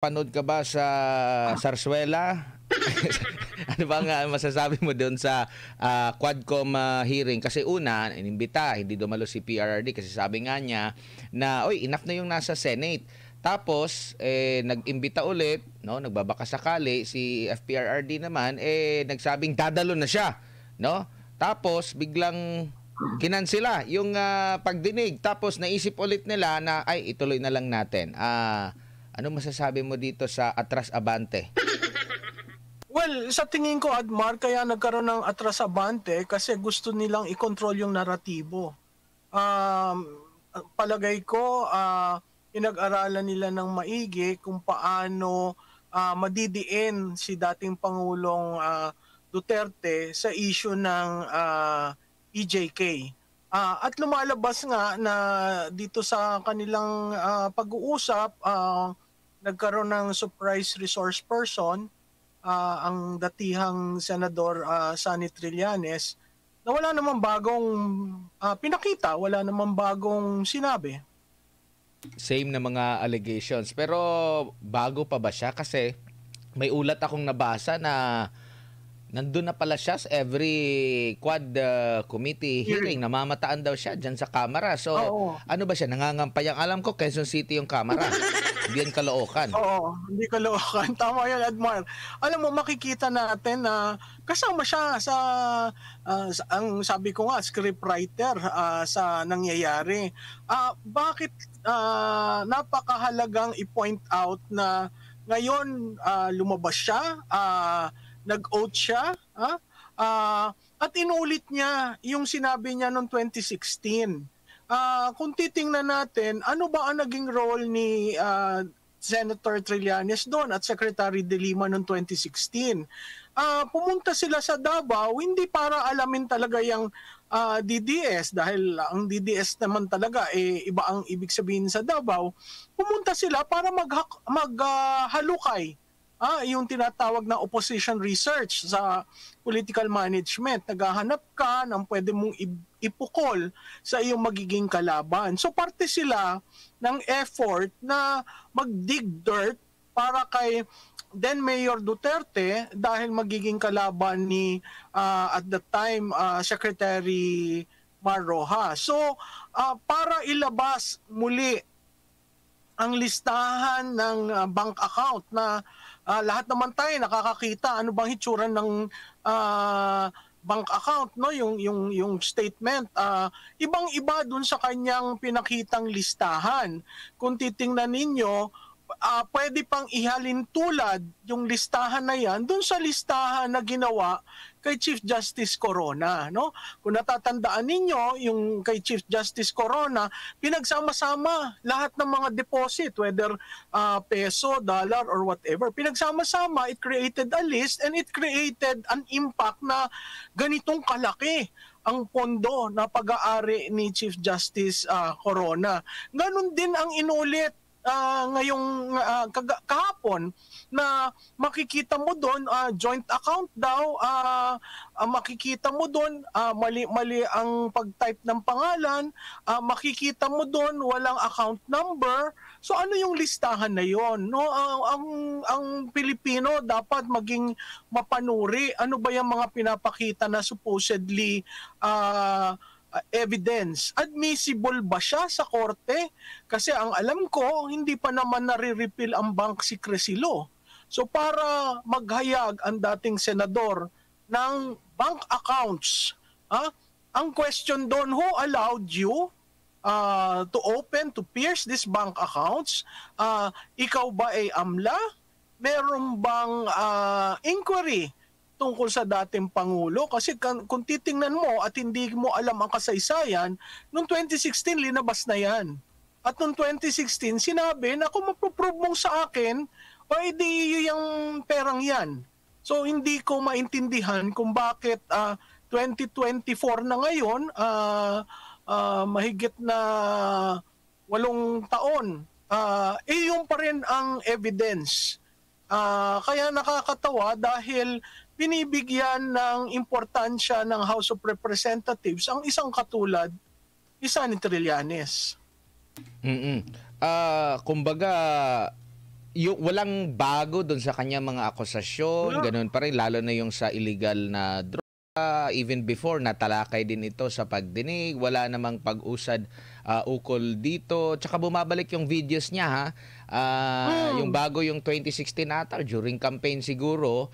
Panood ka ba sa Sarsuela? Ano ba nga masasabi mo doon sa Quadcom hearing? Kasi una, inimbita, hindi dumalo si PRRD kasi sabi nga niya na, oy, enough na yung nasa Senate. Tapos, nag-imbita ulit, no? Nagbabaka sakali, si FPRRD naman, nagsabing dadalo na siya, no? Tapos, biglang kinansela yung pagdinig. Tapos, naisip ulit nila na, ay, ituloy na lang natin. Ano masasabi mo dito sa Atras Abante? Well, sa tingin ko, Admar, kaya nagkaroon ng atras abante kasi gusto nilang i-control yung naratibo. Palagay ko, pinag-aralan nila ng maigi kung paano madidiin si dating Pangulong Duterte sa issue ng EJK. At lumalabas nga na dito sa kanilang pag-uusap, nagkaroon ng surprise resource person, ang datihang Senador Sonny Trillanes, na wala namang bagong pinakita, wala namang bagong sinabi. Same na mga allegations. Pero bago pa ba siya? Kasi may ulat akong nabasa na nandun na pala siya sa every quad committee hearing. Namamataan daw siya dyan sa kamera. So, ano ba siya? Nangangampay. Ang alam ko, Quezon City yung kamera. Hindi yan Caloocan. Oo, hindi Caloocan. Tama yan, Admar. Alam mo, makikita natin na kasama siya sa, ang sabi ko nga, scriptwriter sa nangyayari. Bakit napakahalagang i-point out na ngayon lumabas siya, nag-oath siya, at inulit niya yung sinabi niya noong 2016. Kung titingnan natin, ano ba ang naging role ni Senator Trillanes doon at Secretary De Lima noong 2016? Pumunta sila sa Davao hindi para alamin talaga yung DDS dahil ang DDS naman talaga iba ang ibig sabihin sa Davao. Pumunta sila para maghalukay. Yung tinatawag na opposition research sa political management. Naghahanap ka ng pwede mong ipukol sa iyong magiging kalaban. So parte sila ng effort na mag-dig dirt para kay then Mayor Duterte dahil magiging kalaban ni at the time Secretary Mar Rojas. So para ilabas muli ang listahan ng bank account na lahat naman tayo nakakakita ano bang hitsura ng bank account, no, yung statement, ibang-iba dun sa kanyang pinakitang listahan. Kung titingnan ninyo, pwede pang ihalin tulad yung listahan na yan dun sa listahan na ginawa kay Chief Justice Corona, no? Kung natatandaan ninyo, yung kay Chief Justice Corona, pinagsama-sama lahat ng mga deposit, whether peso, dollar, or whatever. Pinagsama-sama, it created a list and it created an impact na ganitong kalaki ang pondo na pag-aari ni Chief Justice Corona. Ganon din ang inulit ngayong kahapon na makikita mo doon joint account daw, makikita mo doon mali ang pag-type ng pangalan, makikita mo doon walang account number. So ano yung listahan na yon, no? Ang Pilipino dapat maging mapanuri. Ano ba yung mga pinapakita na supposedly evidence? Admissible ba siya sa korte? Kasi ang alam ko, hindi pa naman nare-repeal ang bank secrecy law. So para maghayag ang dating senador ng bank accounts, ang question doon, who allowed you to open, to pierce these bank accounts? Ikaw ba ay AMLA? Meron bang inquiry tungkol sa dating Pangulo? Kasi kung titingnan mo at hindi mo alam ang kasaysayan, noong 2016 linabas na yan. At noong 2016 sinabi na kung mapoprove mong sa akin, o edi yung perang yan. So hindi ko maintindihan kung bakit 2024 na ngayon, mahigit na 8 taon, yung pa rin ang evidence. Kaya nakakatawa dahil binibigyan ng importansya ng House of Representatives ang isang katulad ni Sonny Trillanes. Kumbaga, yung walang bago doon sa kanya mga akusasyon, Wala. ganun pa rin, lalo na yung sa illegal na droga. Even before, natalakay din ito sa pagdinig, wala namang pag-usad ukol dito. Tsaka bumabalik yung videos niya ha. Yung Hmm. bago yung 2016 ata, during campaign siguro,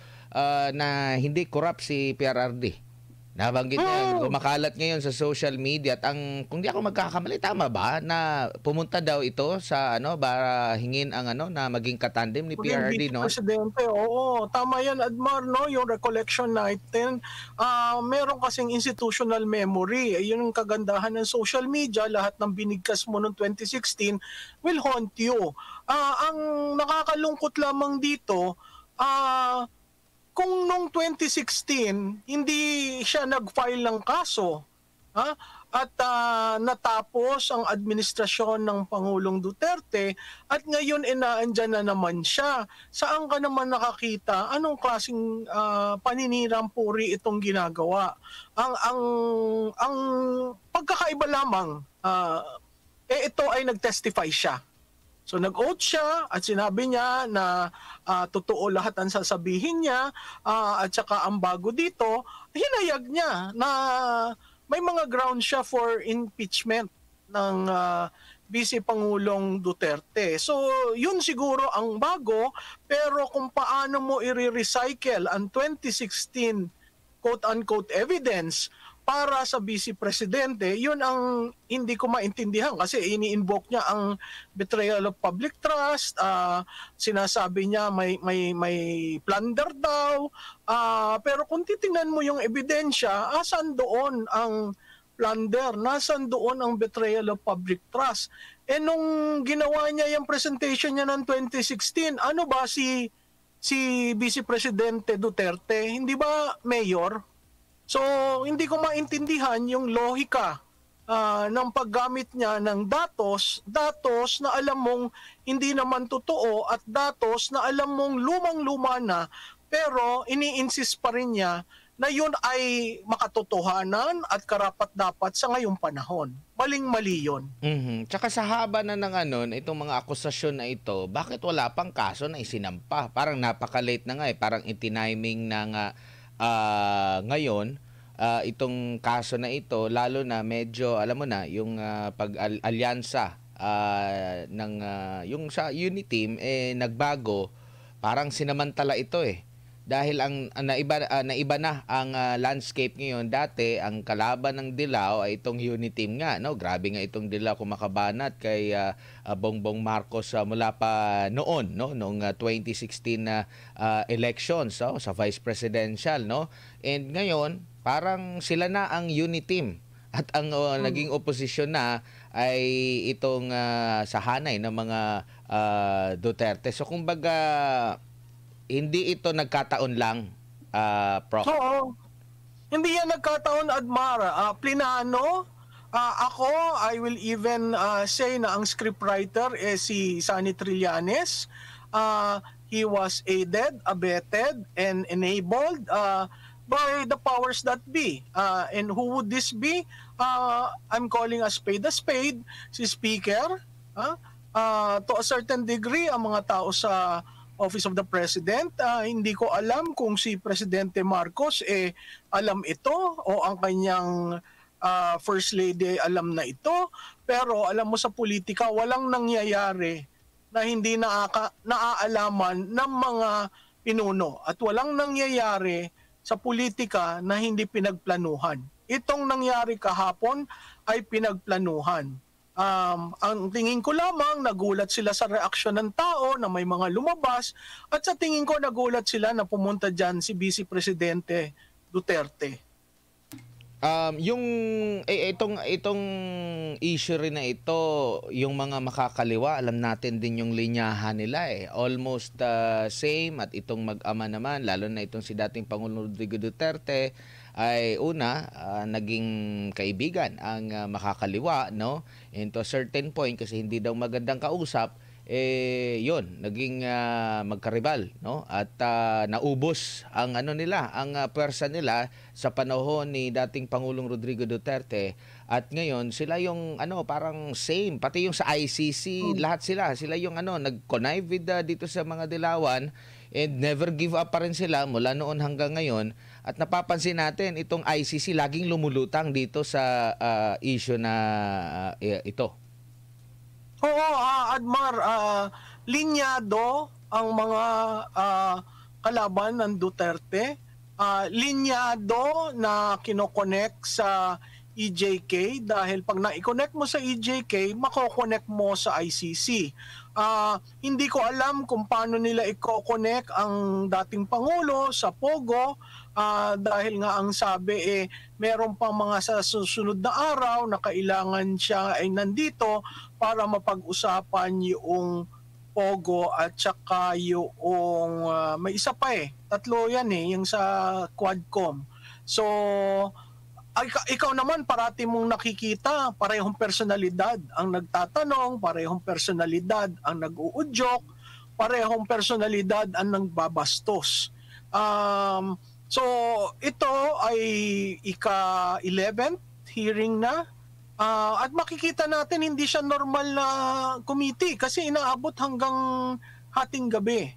na hindi corrupt si PRRD. Nabanggit niya, Hmm. kumakalat ngayon sa social media at kung di ako magkakamali, tama ba na pumunta daw ito sa para hingin ang na maging katandem ni Maging PRRD, vice no? presidente, oo. Tama yan, Admar, no? Yung recollection natin, meron kasing institutional memory. Yun ang kagandahan ng social media. Lahat ng binigkas mo noong 2016 will haunt you. Ang nakakalungkot lamang dito, kung noong 2016, hindi siya nag-file ng kaso, ha? At natapos ang administrasyon ng Pangulong Duterte at ngayon inaandyan na naman siya. Saan ka naman nakakita? Anong klaseng paninirang puri itong ginagawa? Ang pagkakaiba lamang, ito ay nag-testify siya. So nag-oath siya at sinabi niya na totoo lahat ang sasabihin niya, at saka ang bago dito, hinayag niya na may mga ground siya for impeachment ng Vice Pangulong Duterte. So yun siguro ang bago, pero kung paano mo i-recycle ang 2016 quote-unquote evidence para sa Vice Presidente, yun ang hindi ko maintindihan kasi ini-invoke niya ang betrayal of public trust, sinasabi niya may plunder daw, pero kung titingnan mo yung ebidensya, asan doon ang plunder, nasan doon ang betrayal of public trust? Nung ginawa niya yung presentation niya ng 2016, ano ba si Vice Presidente Duterte, hindi ba mayor? So, hindi ko maintindihan yung lohika ng paggamit niya ng datos na alam mong hindi naman totoo at datos na alam mong lumang-luma na, pero ini-insist pa rin niya na yun ay makatotohanan at karapat-dapat sa ngayong panahon. Maling-mali yun. Tsaka sa haba na ng itong mga akusasyon na ito, bakit wala pang kaso na isinampa? Parang napaka-late na nga parang itiniming na nga ngayon itong kaso na ito, lalo na medyo alam mo na yung pag-alyansa ng yung sa Uniteam nagbago, parang sinamantala ito dahil ang naiba na ang landscape ngayon. Dati ang kalaban ng Dilaw ay itong Uniteam nga, no? Grabe nga itong Dilaw kumakabanat kay Bongbong Marcos mula pa noon, no, noong 2016 na elections, sa vice presidential, no? And ngayon parang sila na ang Uniteam at ang naging oposisyon na ay itong sa hanay ng mga Duterte. So kumbaga hindi ito nagkataon lang, Prof. Oo. Hindi yan nagkataon, Admar. Plinano. Ako, I will even say na ang scriptwriter si Sunny Trillanes. He was aided, abetted, and enabled by the powers that be. And who would this be? I'm calling a spade, si Speaker. To a certain degree, ang mga tao sa Office of the President, hindi ko alam kung si Presidente Marcos alam ito o ang kanyang First Lady alam na ito, pero alam mo sa politika walang nangyayari na hindi naaalaman ng mga pinuno at walang nangyayari sa politika na hindi pinagplanuhan. Itong nangyari kahapon ay pinagplanuhan. Ang tingin ko lamang, nagulat sila sa reaksyon ng tao na may mga lumabas at sa tingin ko nagulat sila na pumunta dyan si Vice Presidente Duterte. Itong issue rin na ito, yung mga makakaliwa, alam natin din yung linyahan nila almost same, at itong mag-ama naman, lalo na itong si dating Pangulong Rodrigo Duterte ay naging kaibigan ang makakaliwa, no? And to a certain point kasi hindi daw magandang kausap, yun, naging magkaribal, no? At naubos ang ano nila, ang pwersa nila sa panahon ni dating Pangulong Rodrigo Duterte, at ngayon sila yung parang same, pati yung sa ICC, lahat sila yung nag-connive with dito sa mga dilawan, and never give up pa rin sila mula noon hanggang ngayon. At napapansin natin itong ICC laging lumulutang dito sa issue na ito. Oo, Admar, linyado ang mga kalaban ng Duterte. Linyado na kinokonek sa EJK dahil pag na-connect mo sa EJK, mako-connect mo sa ICC. Hindi ko alam kung paano nila i-connect ang dating Pangulo sa Pogo dahil nga ang sabi meron pang mga sa susunod na araw na kailangan siya ay nandito para mapag-usapan yung Pogo at saka yung may isa pa tatlo yan yung sa Quadcom. So ikaw naman parati mong nakikita parehong personalidad ang nagtatanong, parehong personalidad ang nag-uudyok, parehong personalidad ang nagbabastos. So ito ay ika-11th hearing na. At makikita natin hindi siya normal na committee kasi inaabot hanggang hating gabi.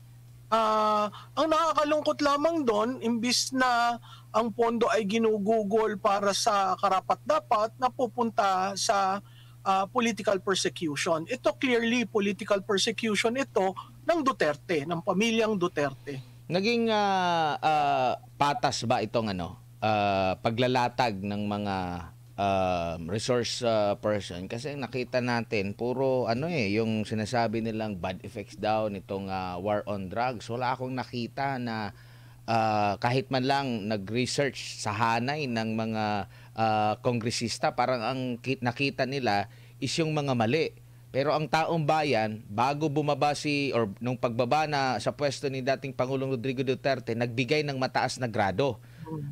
Ang nakakalungkot lamang doon, imbis na ang pondo ay ginugugol para sa karapat-dapat, napupunta sa political persecution. Ito clearly political persecution ito ng Duterte, ng pamilyang Duterte. Naging patas ba itong paglalatag ng mga resource person, kasi nakita natin puro yung sinasabi nilang bad effects daw nitong war on drugs. Wala akong nakita na kahit man lang nag-research sa hanay ng mga kongresista. Parang ang nakita nila is yung mga mali. Pero ang taong bayan, bago bumaba nung pagbaba na sa pwesto ni dating Pangulong Rodrigo Duterte, nagbigay ng mataas na grado.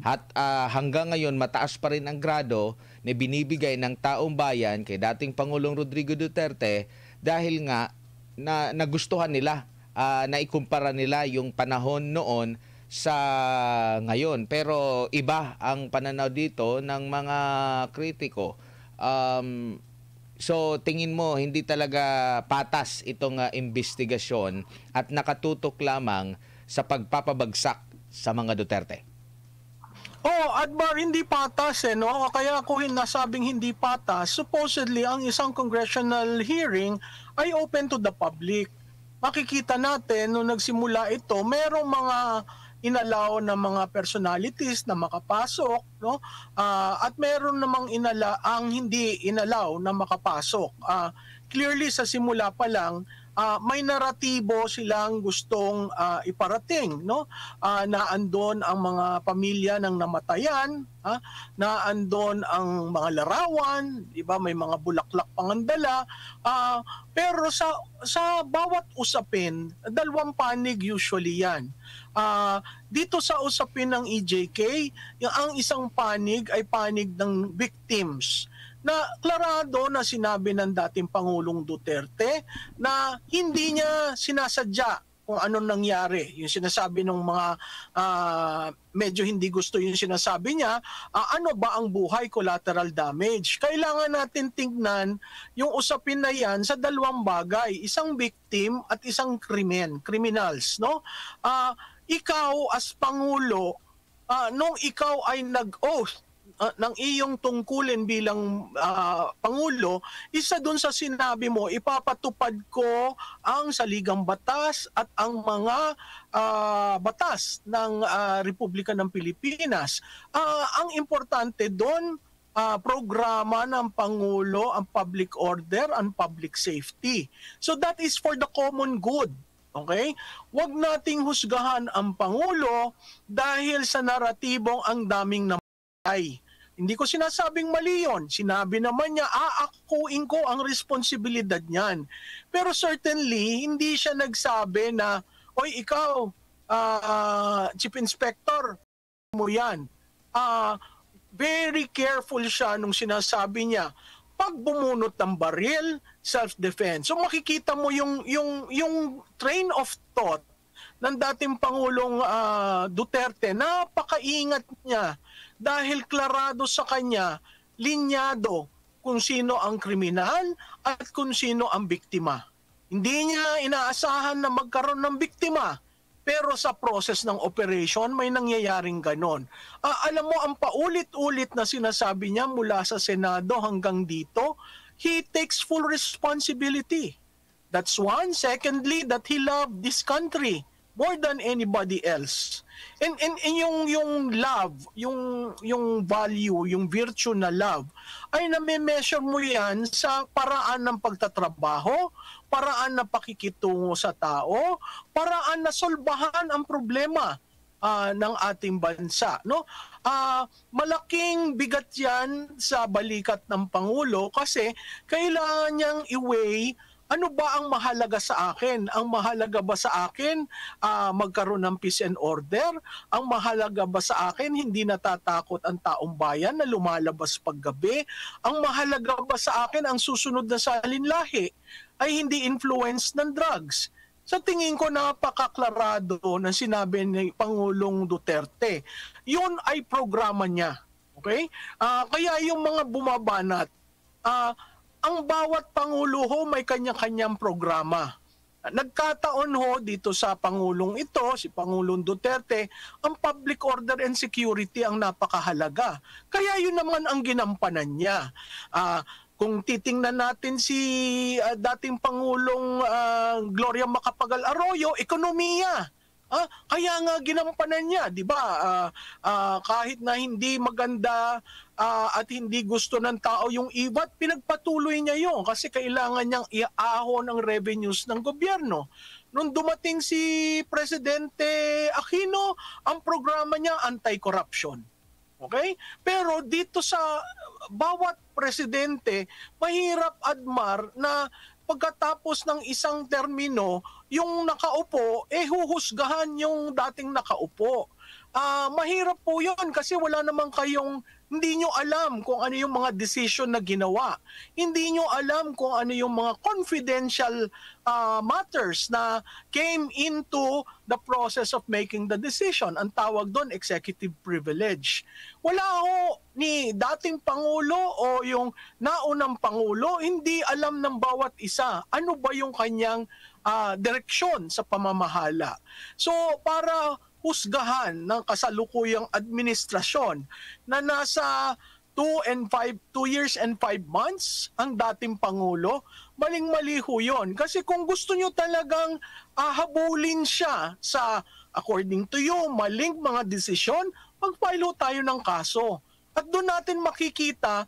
At hanggang ngayon, mataas pa rin ang grado na binibigay ng taong bayan kay dating Pangulong Rodrigo Duterte dahil nga na nagustuhan nila, na ikumpara nila yung panahon noon sa ngayon. Pero iba ang pananaw dito ng mga kritiko. So tingin mo hindi talaga patas itong investigasyon at nakatutok lamang sa pagpapabagsak sa mga Duterte? Admar, hindi patas no? Kaya ako nasabing hindi patas. Supposedly, ang isang congressional hearing ay open to the public. Makikita natin, nung nagsimula ito, merong mga inalaw na mga personalities na makapasok, no? At meron namang ang hindi inalaw na makapasok. Clearly, sa simula pa lang, may naratibo silang gustong iparating, no? Na andon ang mga pamilya ng namatayan, na andon ang mga larawan, di ba? May mga bulaklak pangandala. Pero sa bawat usapin, dalawang panig usually yan. Dito sa usapin ng EJK, ang isang panig ay panig ng victims, na klarado na sinabi ng dating Pangulong Duterte na hindi niya sinasadya kung anong nangyari. Yung sinasabi ng mga medyo hindi gusto yung sinasabi niya, ano ba ang buhay collateral damage? Kailangan natin tingnan yung usapin na yan sa dalawang bagay, isang victim at isang criminals, no? Ikaw as Pangulo, nung ikaw ay nag-oath ng iyong tungkulin bilang Pangulo, isa dun sa sinabi mo, ipapatupad ko ang saligang batas at ang mga batas ng Republika ng Pilipinas. Ang importante dun, programa ng Pangulo, ang public order and public safety. So that is for the common good. Okay? Huwag nating husgahan ang Pangulo dahil sa naratibong ang daming namatay. Hindi ko sinasabing mali yun. Sinabi naman niya, aakuin ko ang responsibilidad niyan. Pero certainly, hindi siya nagsabi na, oy, ikaw, Chief Inspector, mo yan. Very careful siya nung sinasabi niya, pag bumunot ng baril, self-defense. So makikita mo yung train of thought ng dating Pangulong Duterte, napakaingat niya dahil klarado sa kanya, linyado kung sino ang kriminal at kung sino ang biktima. Hindi niya inaasahan na magkaroon ng biktima, pero sa process ng operation may nangyayaring ganon. Alam mo, ang paulit-ulit na sinasabi niya mula sa Senado hanggang dito, he takes full responsibility. That's one. Secondly, that he loved this country more than anybody else. And yung love, yung value, yung virtue na love, ay name-measure mo yan sa paraan ng pagtatrabaho, paraan na pakikitungo sa tao, paraan na solbahan ang problema ng ating bansa, no? Malaking bigat yan sa balikat ng Pangulo kasi kailangan niyang i-weigh ano ba ang mahalaga sa akin? Ang mahalaga ba sa akin magkaroon ng peace and order? Ang mahalaga ba sa akin hindi natatakot ang taong bayan na lumalabas paggabi? Ang mahalaga ba sa akin ang susunod na salinlahi ay hindi influence ng drugs? Sa tingin ko napakaklarado na sinabi ni Pangulong Duterte. Yun ay programa niya. Okay? Kaya yung mga bumabanat, ang bawat Pangulo ho may kanya-kanyang programa. Nagkataon ho dito sa Pangulong ito, si Pangulong Duterte, ang public order and security ang napakahalaga. Kaya yun naman ang ginampanan niya. Kung titingnan natin si dating Pangulong Gloria Macapagal Arroyo, ekonomiya. Kaya nga ginampanan niya, di ba? Kahit na hindi maganda at hindi gusto ng tao yung IVAT, pinagpatuloy niya yun kasi kailangan niyang iahon ang revenues ng gobyerno. Nung dumating si Presidente Aquino, ang programa niya anti-corruption. Okay? Pero dito sa bawat presidente, mahirap admar na pagkatapos ng isang termino, yung nakaupo, huhusgahan yung dating nakaupo. Mahirap po yun kasi wala naman kayong, hindi nyo alam kung ano yung mga decision na ginawa. Hindi nyo alam kung ano yung mga confidential matters na came into the process of making the decision. Ang tawag doon, executive privilege. Wala ho ni dating Pangulo o yung naunang Pangulo, hindi alam ng bawat isa ano ba yung kanyang direksyon sa pamamahala. So para husgahan ng kasalukuyang administrasyon na nasa 2 years and 5 months ang dating Pangulo, maling-mali ho yun. Kasi kung gusto nyo talagang habulin siya sa, according to you, maling mga desisyon, mag-file ho tayo ng kaso. At doon natin makikita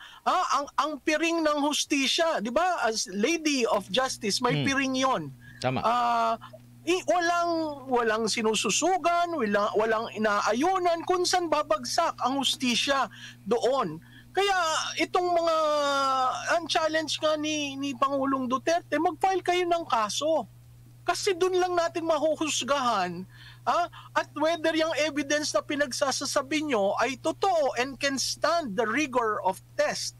ang piring ng hustisya. Di ba? As Lady of Justice, may piring yon. Tama. Walang sinususugan, walang inaayunan kung saan babagsak ang hustisya doon. Kaya itong mga ang challenge nga ni Pangulong Duterte, mag-file kayo ng kaso. Kasi doon lang natin mahuhusgahan at whether yung evidence na pinagsasasabi nyo ay totoo and can stand the rigor of test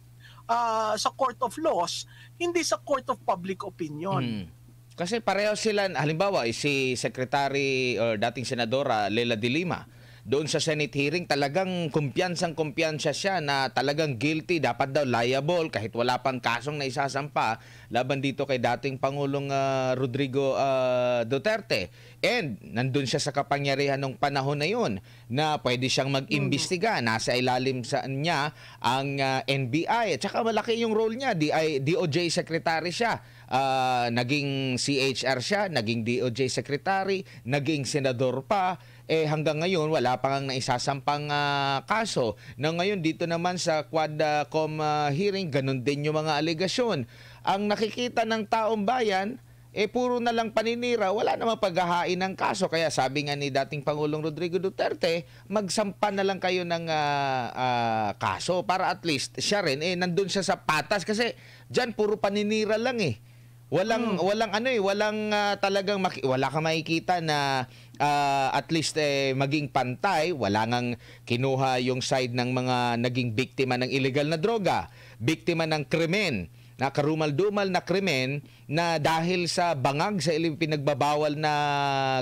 sa court of laws, hindi sa court of public opinion. Kasi pareho sila, halimbawa, si Secretary or dating Senadora Leila de Lima, doon sa Senate hearing, talagang kumpiyansang-kumpiyansa siya na talagang guilty, dapat daw liable kahit wala pang kasong na isasampa laban dito kay dating Pangulong Rodrigo Duterte. And nandun siya sa kapangyarihan ng panahon na yun na pwede siyang mag-imbestiga. Nasa ilalim sa niya ang NBI. At saka malaki yung role niya. DOJ Secretary siya. Naging CHR siya, naging DOJ Secretary, naging senador pa. Hanggang ngayon wala pa ngang naisasampang kaso. Na ngayon dito naman sa Quadcom hearing, ganun din yung mga alegasyon. Ang nakikita ng taong bayan, puro na lang paninira, wala namang paghahain ng kaso. Kaya sabi nga ni dating Pangulong Rodrigo Duterte, magsampa na lang kayo ng kaso para at least siya rin, nandun siya sa patas. Kasi dyan puro paninira lang Walang talagang wala kang makikita na at least maging pantay. Wala ngang kinuha yung side ng mga naging biktima ng illegal na droga, biktima ng krimen, na karumal-dumal na krimen na dahil sa bangag sa pinagbabawal na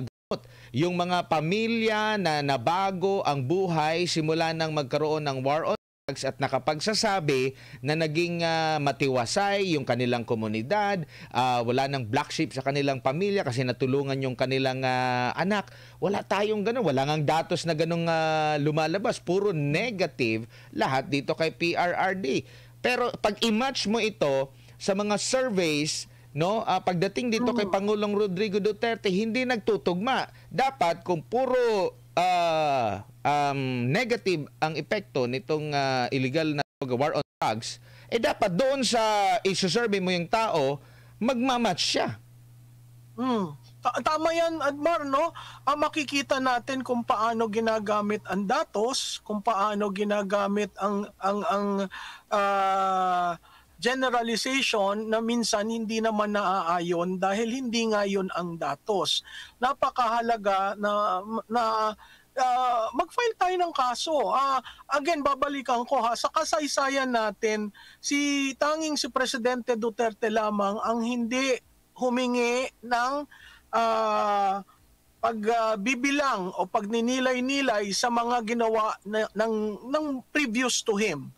gamot. Yung mga pamilya na nabago ang buhay simula nang magkaroon ng war on at nakapagsasabi na naging matiwasay yung kanilang komunidad, wala nang black sheep sa kanilang pamilya kasi natulungan yung kanilang anak. Wala tayong ganun, wala ngang datos na ganung lumalabas, puro negative lahat dito kay PRRD. Pero pag i-match mo ito sa mga surveys, no, pagdating dito kay Pangulong Rodrigo Duterte, hindi nagtutugma. Dapat kung puro negative ang epekto nitong illegal na war on drugs, dapat doon sa i-survey mo yung tao, magmamatch siya. Tama yan, Admar, no? Makikita natin kung paano ginagamit ang datos, kung paano ginagamit ang generalization na minsan hindi naman naaayon dahil hindi nga yun ang datos. Napakahalaga na mag-file tayo ng kaso. Again, babalikan ko sa kasaysayan natin, tanging si Presidente Duterte lamang ang hindi humingi ng pagbibilang o pagninilay-nilay sa mga ginawa ng previous to him.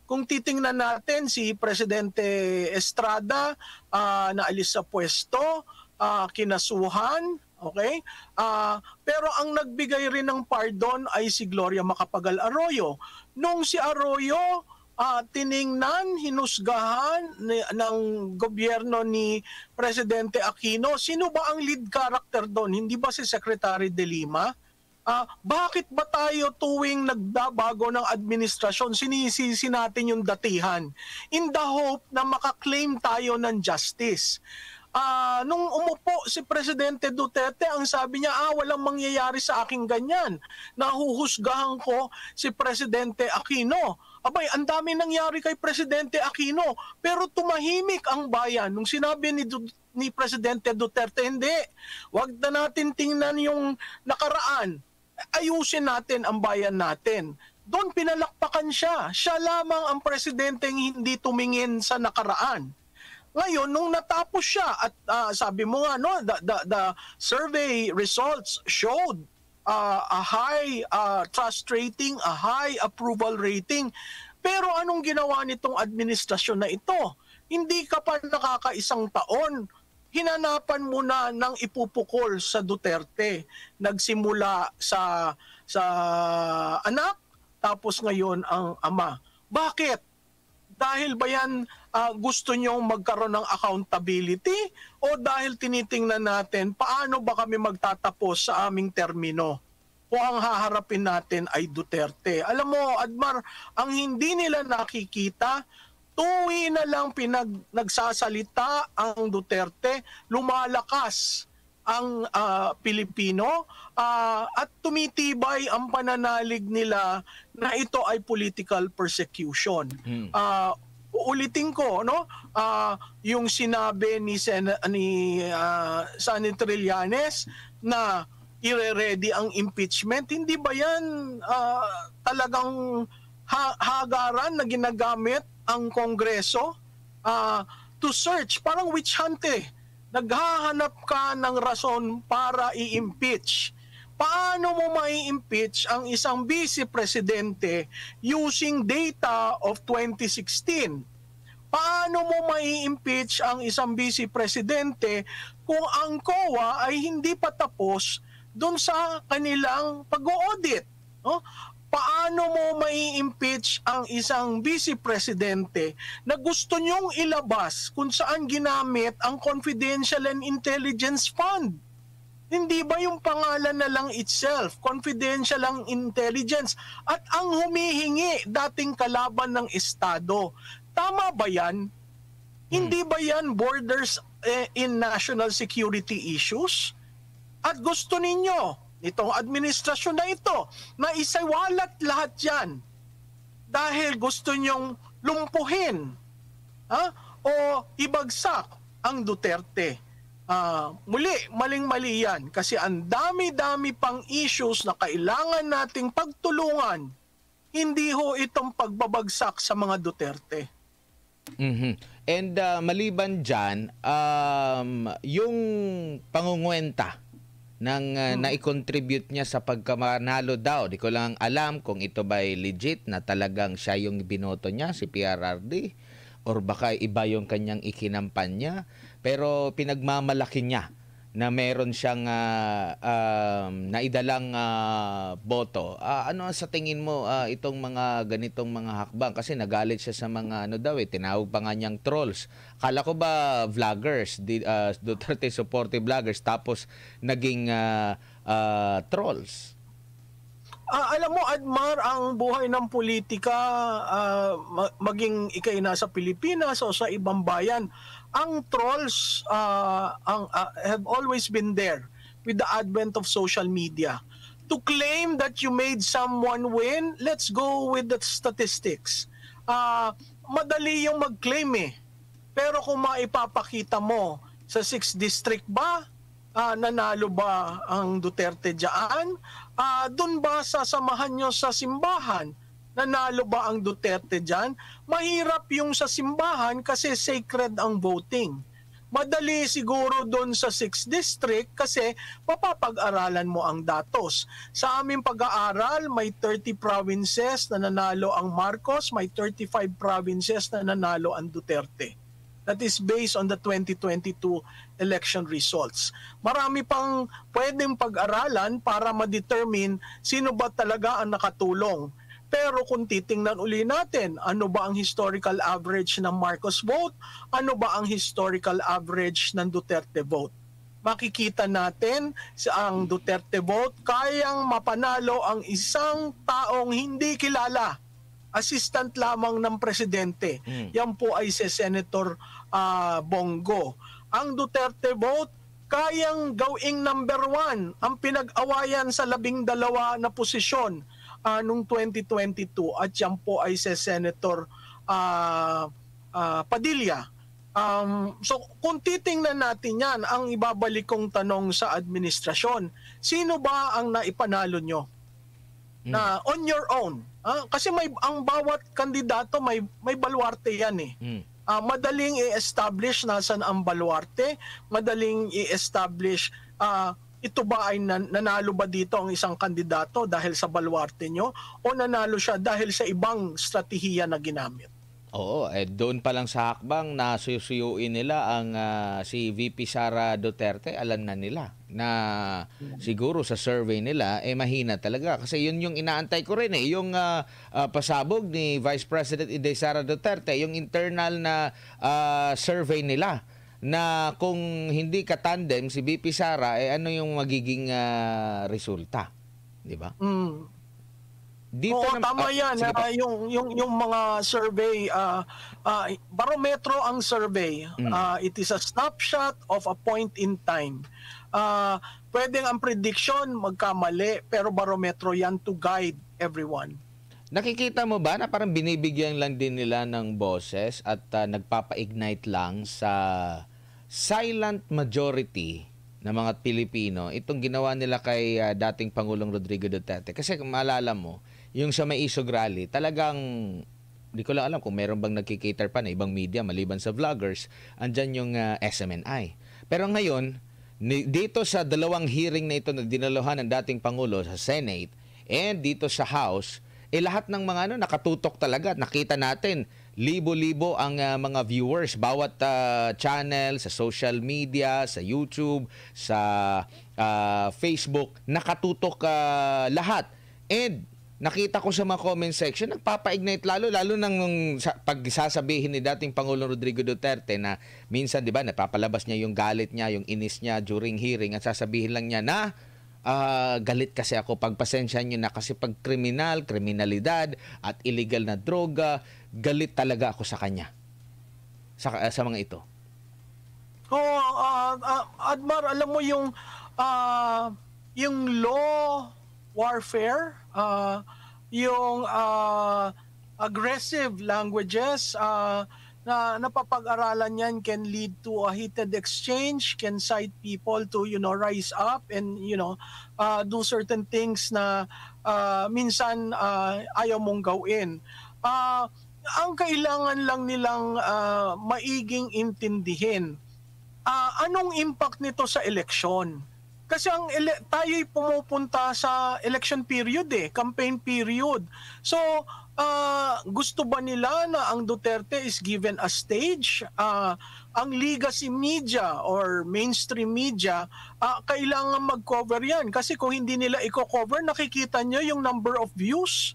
Kung titingnan natin si Presidente Estrada, naalis sa pwesto, kinasuhan, okay? Pero ang nagbigay rin ng pardon ay si Gloria Macapagal Arroyo. Nung si Arroyo tiningnan, hinusgahan ng gobyerno ni Presidente Aquino, sino ba ang lead character doon? Hindi ba si Secretary De Lima? Bakit ba tayo tuwing nagbabago ng administrasyon, sinisisi natin yung datihan in the hope na makaklaim tayo ng justice? Nung umupo si Presidente Duterte, ang sabi niya, walang mangyayari sa aking ganyan. Nahuhusgahan ko si Presidente Aquino. Abay, ang dami nangyari kay Presidente Aquino, pero tumahimik ang bayan. Nung sinabi ni Presidente Duterte, hindi, wag na natin tingnan yung nakaraan. Ayusin natin ang bayan natin. Doon pinalakpakan siya. Siya lamang ang presidenteng hindi tumingin sa nakaraan. Ngayon, nung natapos siya at sabi mo nga, no, the survey results showed a high trust rating, a high approval rating. Pero anong ginawa nitong administrasyon na ito? Hindi ka pa nakakaisang taon, hinanapan mo na ng ipupukol sa Duterte. Nagsimula sa anak, tapos ngayon ang ama. Bakit? Dahil ba yan gusto nyong magkaroon ng accountability o dahil tinitingnan natin paano ba kami magtatapos sa aming termino kung ang haharapin natin ay Duterte? Alam mo, Admar, ang hindi nila nakikita, tuwi na lang nagsasalita ang Duterte, lumalakas ang Pilipino at tumitibay ang pananalig nila na ito ay political persecution. Uulitin ko, no? Yung sinabi ni Senator Trillanes na ire-ready ang impeachment, hindi ba yan talagang hagaran na ginagamit ang Kongreso to search? Parang witch hunt eh. Naghahanap ka ng rason para i-impeach. Paano mo mai-impeach ang isang vice presidente using data of 2016? Paano mo mai-impeach ang isang vice presidente kung ang COA ay hindi pa tapos doon sa kanilang pag-audit? No? Paano mo mai-impeach ang isang vice presidente na gusto nyong ilabas kung saan ginamit ang Confidential and Intelligence Fund? Hindi ba yung pangalan na lang itself, confidential ang intelligence, at ang humihingi dating kalaban ng Estado? Tama ba yan? Hindi ba yan borders in national security issues? At gusto ninyo, itong administrasyon na ito, na isawalat lahat yan dahil gusto nyong lumpuhin o ibagsak ang Duterte. Muli, maling-mali yan kasi ang dami-dami pang issues na kailangan nating pagtulungan. Hindi ho itong pagbabagsak sa mga Duterte. Mhm. And maliban dyan, yung pangungwenta ng nai-contribute niya sa pagkamanalo daw. Di ko lang alam kung ito ba legit na talagang siya yung binoto niya, si PRRD, or baka iba yung kanyang ikinampanya. Pero pinagmamalaki niya na meron siyang naidalang boto. Ano sa tingin mo itong mga ganitong mga hakbang? Kasi nagalit siya sa mga tinawag pa nga niyang trolls. Kala ko ba vloggers, Duterte supportive vloggers, tapos naging trolls? Alam mo, Admar, ang buhay ng politika, maging ikay nasa Pilipinas o sa ibang bayan, ang trolls have always been there with the advent of social media. To claim that you made someone win, let's go with the statistics. Madali yung mag-claim eh. Pero kung maipapakita mo sa 6th district ba, nanalo ba ang Duterte dyan? Doon ba sasamahan nyo sa simbahan? Nanalo ba ang Duterte dyan? Mahirap yung sa simbahan kasi sacred ang voting. Madali siguro doon sa 6th district kasi mapapag-aralan mo ang datos. Sa aming pag-aaral, may 30 provinces na nanalo ang Marcos, may 35 provinces na nanalo ang Duterte. That is based on the 2022 election results. Marami pang pwedeng pag-aralan para ma-determine sino ba talaga ang nakatulong. Pero kung titingnan uli natin, ano ba ang historical average ng Marcos vote? Ano ba ang historical average ng Duterte vote? Makikita natin sa ang Duterte vote, kayang mapanalo ang isang taong hindi kilala. Assistant lamang ng presidente. Yan po ay si Senator Bongo. Ang Duterte vote, kayang gawing number 1 ang pinag-awayan sa 12 na posisyon noong 2022 at yan po ay si Senator Padilla. So kung titingnan natin yan, ang ibabalik kong tanong sa administrasyon, sino ba ang naipanalo nyo? Na on your own. Kasi ang bawat kandidato may baluarte yan eh. Madaling i-establish nasan ang baluarte, madaling i-establish ito ba ay nanalo ba dito ang isang kandidato dahil sa baluarte nyo o nanalo siya dahil sa ibang strategiya na ginamit. Oo, doon pa lang sa hakbang na suyuyuin nila ang si VP Sara Duterte, alam na nila na siguro sa survey nila mahina talaga kasi yun yung inaantay ko rin yung pasabog ni Vice President Inday Sara Duterte, yung internal na survey nila na kung hindi ka tandem si VP Sara ano yung magiging resulta, di ba? Dito tama yan. Yung mga survey, barometro ang survey. It is a snapshot of a point in time. Pwedeng ang prediction magkamali, pero barometro yan to guide everyone. Nakikita mo ba na parang binibigyan lang din nila ng boses at nagpapa-ignite lang sa silent majority ng mga Pilipino itong ginawa nila kay dating Pangulong Rodrigo Duterte? Kasi kung maalala mo, yung sa May Isog Rally, talagang di ko lang alam kung meron bang nagkikater pa na ibang media maliban sa vloggers, andyan yung SMNI. Pero ngayon, dito sa dalawang hearing na ito na dinaluhan ng dating Pangulo sa Senate and dito sa House, lahat ng mga nakatutok talaga. Nakita natin, libo-libo ang mga viewers, bawat channel, sa social media, sa YouTube, sa Facebook, nakatutok lahat. And nakita ko sa mga comment section, nagpapa-ignite lalo nang pagsasabihin ni dating Pangulong Rodrigo Duterte na minsan, di ba, napapalabas niya yung galit niya, yung inis niya during hearing at sasabihin lang niya na galit kasi ako, pagpasensyahan niyo na kasi pag kriminalidad at illegal na droga, galit talaga ako sa kanya. Sa mga ito. Admar, alam mo yung law warfare, yung aggressive languages, na napapag-aralan yan can lead to a heated exchange, can cite people to rise up and do certain things na minsan ayaw mong gawin. Ang kailangan lang nilang maiging intindihin, anong impact nito sa eleksyon? Kasi tayo'y pumupunta sa election period campaign period. So, gusto ba nila na ang Duterte is given a stage? Ang legacy media or mainstream media, kailangan mag-cover yan. Kasi kung hindi nila i-cover, nakikita nyo yung number of views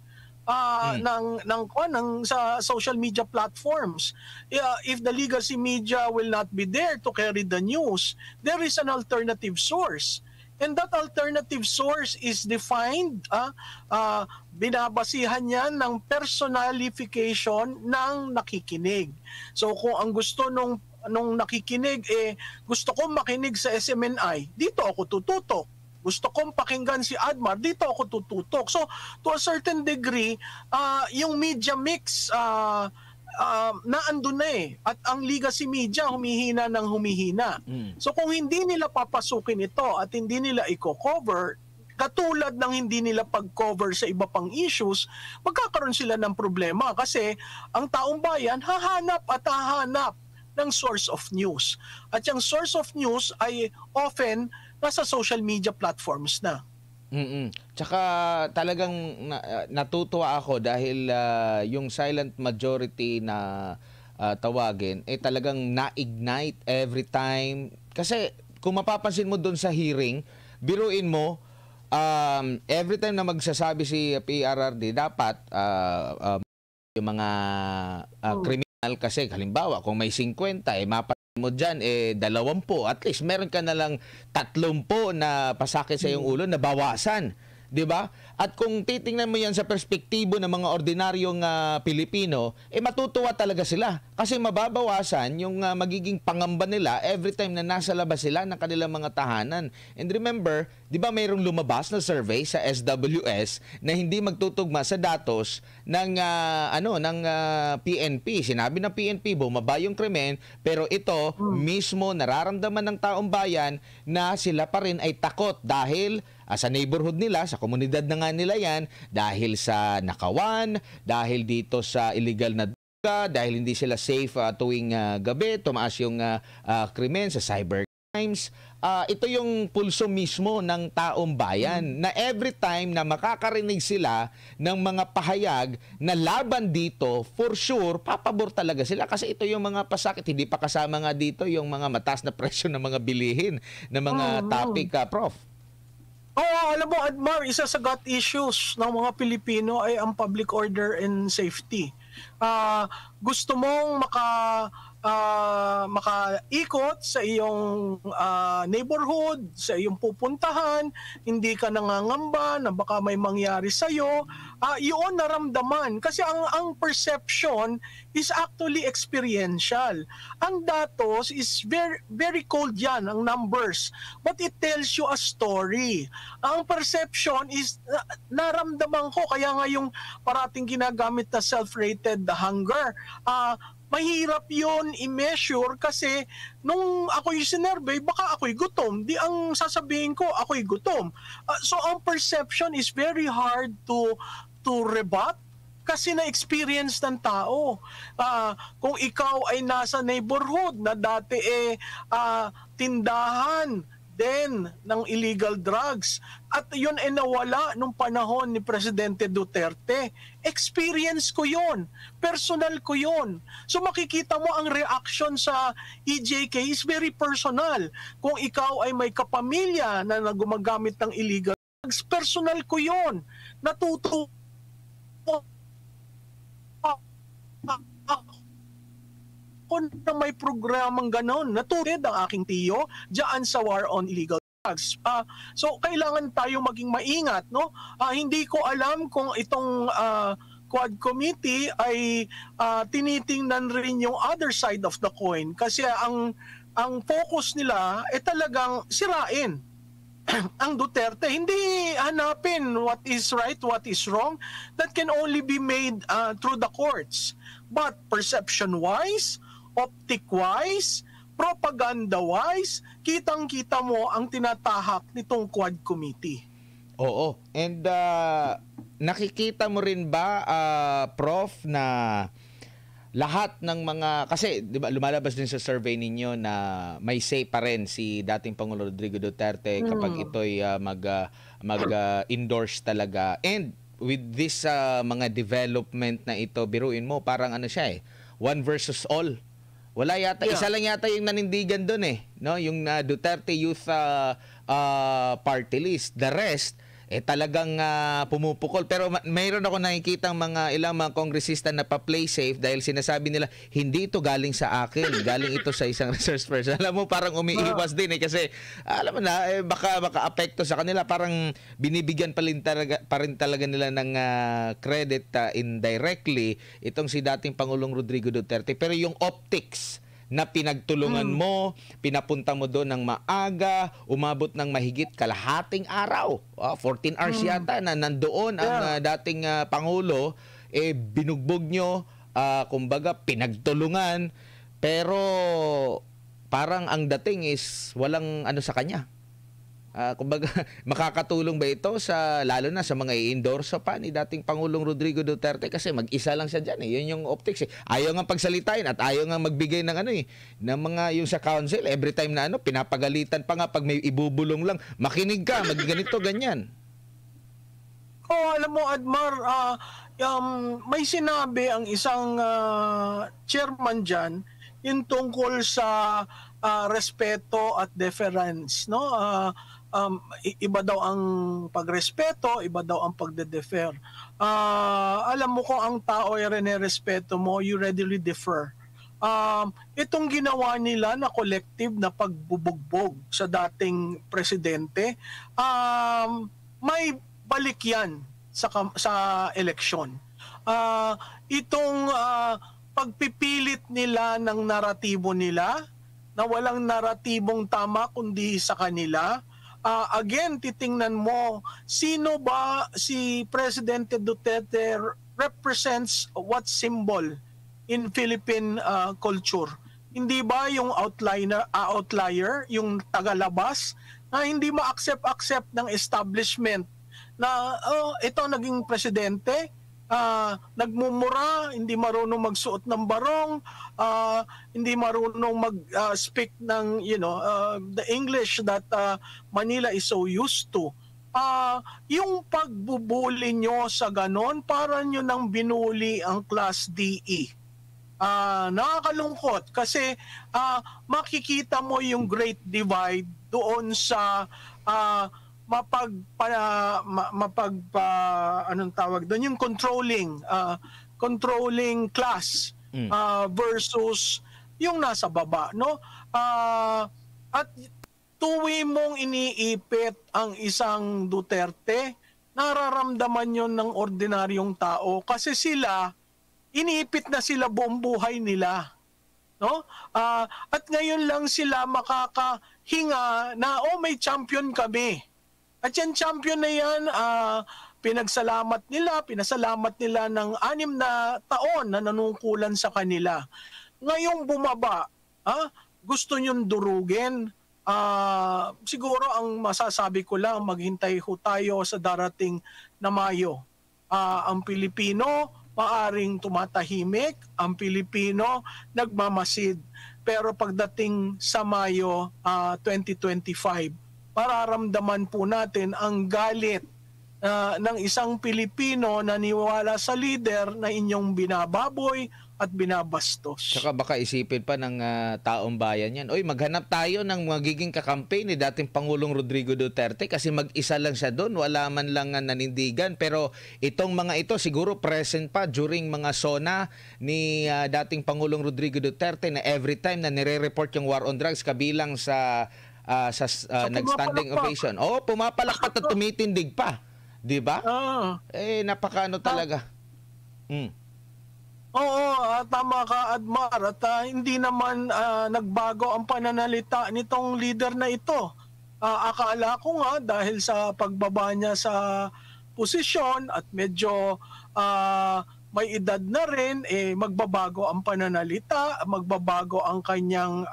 ng sa social media platforms. If the legacy media will not be there to carry the news, there is an alternative source. And that alternative source is defined, binabasihan niya ng personalification ng nakikinig. So kung ang gusto nung nakikinig, gusto kong makinig sa SMNI, dito ako tututok. Gusto kong pakinggan si Admar, dito ako tututok. So, to a certain degree, yung media mix naandun na At ang legacy media, humihina ng humihina. So, kung hindi nila papasukin ito at hindi nila i-cover, katulad ng hindi nila pag-cover sa iba pang issues, magkakaroon sila ng problema kasi ang taong bayan hahanap at hahanap ng source of news. At yung source of news ay often nasa social media platforms na. Tsaka talagang natutuwa ako dahil yung silent majority na tawagin, talagang na-ignite every time. Kasi kung mapapansin mo doon sa hearing, biruin mo, every time na magsasabi si PRRD, dapat yung mga kriminal, kasi halimbawa kung may 50, mo dyan, 20, at least meron ka na lang 30 na pasakit sa iyong ulo na bawasan. 'Di ba? At kung titingnan mo yan sa perspektibo ng mga ordinaryong Pilipino, matutuwa talaga sila kasi mababawasan yung magiging pangamba nila every time na nasa labas sila ng kanilang mga tahanan. And remember, 'di ba mayroong lumabas na survey sa SWS na hindi magtutugma sa datos ng PNP. Sinabi ng PNP bumaba yung krimen, pero ito mismo nararamdaman ng taong bayan na sila pa rin ay takot dahil sa neighborhood nila, sa komunidad na nga nila yan, dahil sa nakawan, dahil dito sa illegal na droga, dahil hindi sila safe tuwing gabi, tumaas yung krimen sa cyber crimes. Ito yung pulso mismo ng taong bayan na every time na makakarinig sila ng mga pahayag na laban dito, for sure, papabor talaga sila kasi ito yung mga pasakit. Hindi pa kasama nga dito yung mga mataas na presyo ng mga bilihin, ng mga topic, Prof. Alam mo, Admar, isa sa gut issues ng mga Pilipino ay ang public order and safety. Gusto mong makaikot sa iyong neighborhood, sa iyong pupuntahan, hindi ka nangangamba na baka may mangyari sa'yo, yun naramdaman. Kasi ang perception is actually experiential. Ang datos is very, very cold yan, ang numbers. But it tells you a story. Ang perception is naramdaman ko, kaya nga yung parating ginagamit na self-rated hunger, mahirap yon i-measure kasi nung ako'y sinervey, baka ako'y gutom. Di ang sasabihin ko, ako'y gutom. So ang perception is very hard to rebut kasi na-experience ng tao. Kung ikaw ay nasa neighborhood na dati tindahan din ng illegal drugs at yun nawala nung panahon ni Presidente Duterte. Experience ko yun. Personal ko yun. So makikita mo ang reaction sa EJK is very personal. Kung ikaw ay may kapamilya na gumagamit ng illegal drugs, personal ko yun. Natuto kung na may programang ganon, natutid ang aking tiyo diyan sa war on illegal drugs. So kailangan tayo maging maingat, no? Hindi ko alam kung itong Quad Committee ay tinitingnan rin yung other side of the coin kasi ang focus nila talagang sirain ang Duterte. Hindi hanapin what is right, what is wrong. That can only be made through the courts. But perception-wise, optic-wise, propaganda-wise, kitang-kita mo ang tinatahak nitong Quad Committee. Oo. And nakikita mo rin ba, Prof, na lahat ng mga, kasi di ba, lumalabas din sa survey ninyo na may say pa rin si dating Pangulo Rodrigo Duterte kapag ito'y mag-endorse talaga. And with this mga development na ito, biruin mo, parang ano siya one versus all. Wala yata, isa lang yata yung nanindigan doon no? Yung Duterte Youth Party List. The rest, talagang pumupukol. Pero mayroon ako nakikitang ilang mga kongresista na pa-play safe dahil sinasabi nila, hindi ito galing sa akin, galing ito sa isang resource person. Alam mo, parang umiiwas din kasi, alam mo na, baka apekto sa kanila. Parang binibigyan pa rin talaga nila ng credit indirectly itong si dating Pangulong Rodrigo Duterte. Pero yung optics na pinagtulungan mo, pinapunta mo doon ng maaga, umabot ng mahigit kalahating araw. 14 hours yata na nandoon ang dating Pangulo, binugbog nyo, kumbaga pinagtulungan, pero parang ang dating is walang ano sa kanya. Kumbaga, makakatulong ba ito lalo na sa mga i-endorso pa ni dating Pangulong Rodrigo Duterte kasi mag-isa lang siya dyan Yun yung optics Ayaw nga pagsalitain at ayaw nga magbigay ng ng mga yung sa council. Every time na pinapagalitan pa nga pag may ibubulong lang. Makinig ka, magganito, ganyan. Alam mo, Admar, may sinabi ang isang chairman dyan yung tungkol sa respeto at deference, no? Iba daw ang pagrespeto, iba daw ang pagde-defer. Alam mo kung ang tao ay rene-respeto mo, you readily defer. Itong ginawa nila na collective na pagbubugbog sa dating presidente, may balik yan sa eleksyon. Itong pagpipilit nila ng naratibo nila na walang naratibong tama kundi sa kanila. Again, titingnan mo, sino ba si Presidente Duterte represents what symbol in Philippine culture? Hindi ba yung outlier, yung tagalabas, na hindi ma-accept ng establishment na ito naging presidente, nagmumura, hindi marunong magsuot ng barong, hindi marunong mag-speak ng the English that Manila is so used to. Yung pagbubuli nyo sa ganon, para nyo nang binuli ang Class DE. Nakakalungkot kasi makikita mo yung great divide doon sa anong tawag doon, yung controlling class versus yung nasa baba, no? At tuwi mong iniipit ang isang Duterte, nararamdaman yon ng ordinaryong tao kasi sila iniipit na sila buong buhay nila, no? At ngayon lang sila makakahinga na may champion kami. At yan champion na yan, pinasalamat nila ng 6 na taon na nanungkulan sa kanila. Ngayong bumaba, gusto nyong durugin. Siguro ang masasabi ko lang, maghintay ho tayo sa darating na Mayo. Ang Pilipino maaring tumatahimik, ang Pilipino nagmamasid. Pero pagdating sa Mayo 2025, mararamdaman po natin ang galit ng isang Pilipino na niwala sa leader na inyong binababoy at binabastos. Saka baka isipin pa ng taong bayan yan, maghanap tayo ng magiging kakampi ni dating Pangulong Rodrigo Duterte kasi mag-isa lang siya doon, wala man lang nanindigan. Pero itong mga ito siguro present pa during mga SONA ni dating Pangulong Rodrigo Duterte na every time na nire-report yung war on drugs kabilang sa nag-standing ovation. Pumapalakpat at tumitindig pa. 'Di ba? Napakaano talaga. Tama ka, Admar. At hindi naman nagbago ang pananalita nitong leader na ito. Akala ko nga dahil sa pagbaba niya sa posisyon at medyo may edad na rin, magbabago ang pananalita, magbabago ang kanyang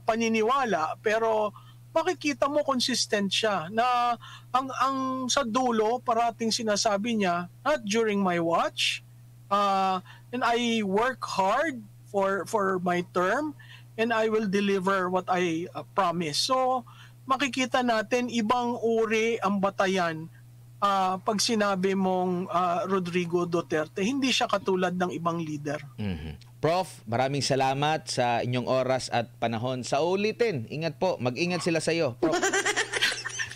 paniniwala, pero makikita mo consistent siya na ang sa dulo parating sinasabi niya, not during my watch, and I work hard for my term and I will deliver what I promise. So makikita natin ibang uri ang batayan pag sinabi mong Rodrigo Duterte. Hindi siya katulad ng ibang leader. Mhm. Prof, maraming salamat sa inyong oras at panahon. Sa ulitin, ingat po. Mag-ingat sila sa iyo, Prof.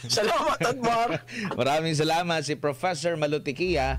Salamat, Admar. Maraming salamat si Professor Malutikia.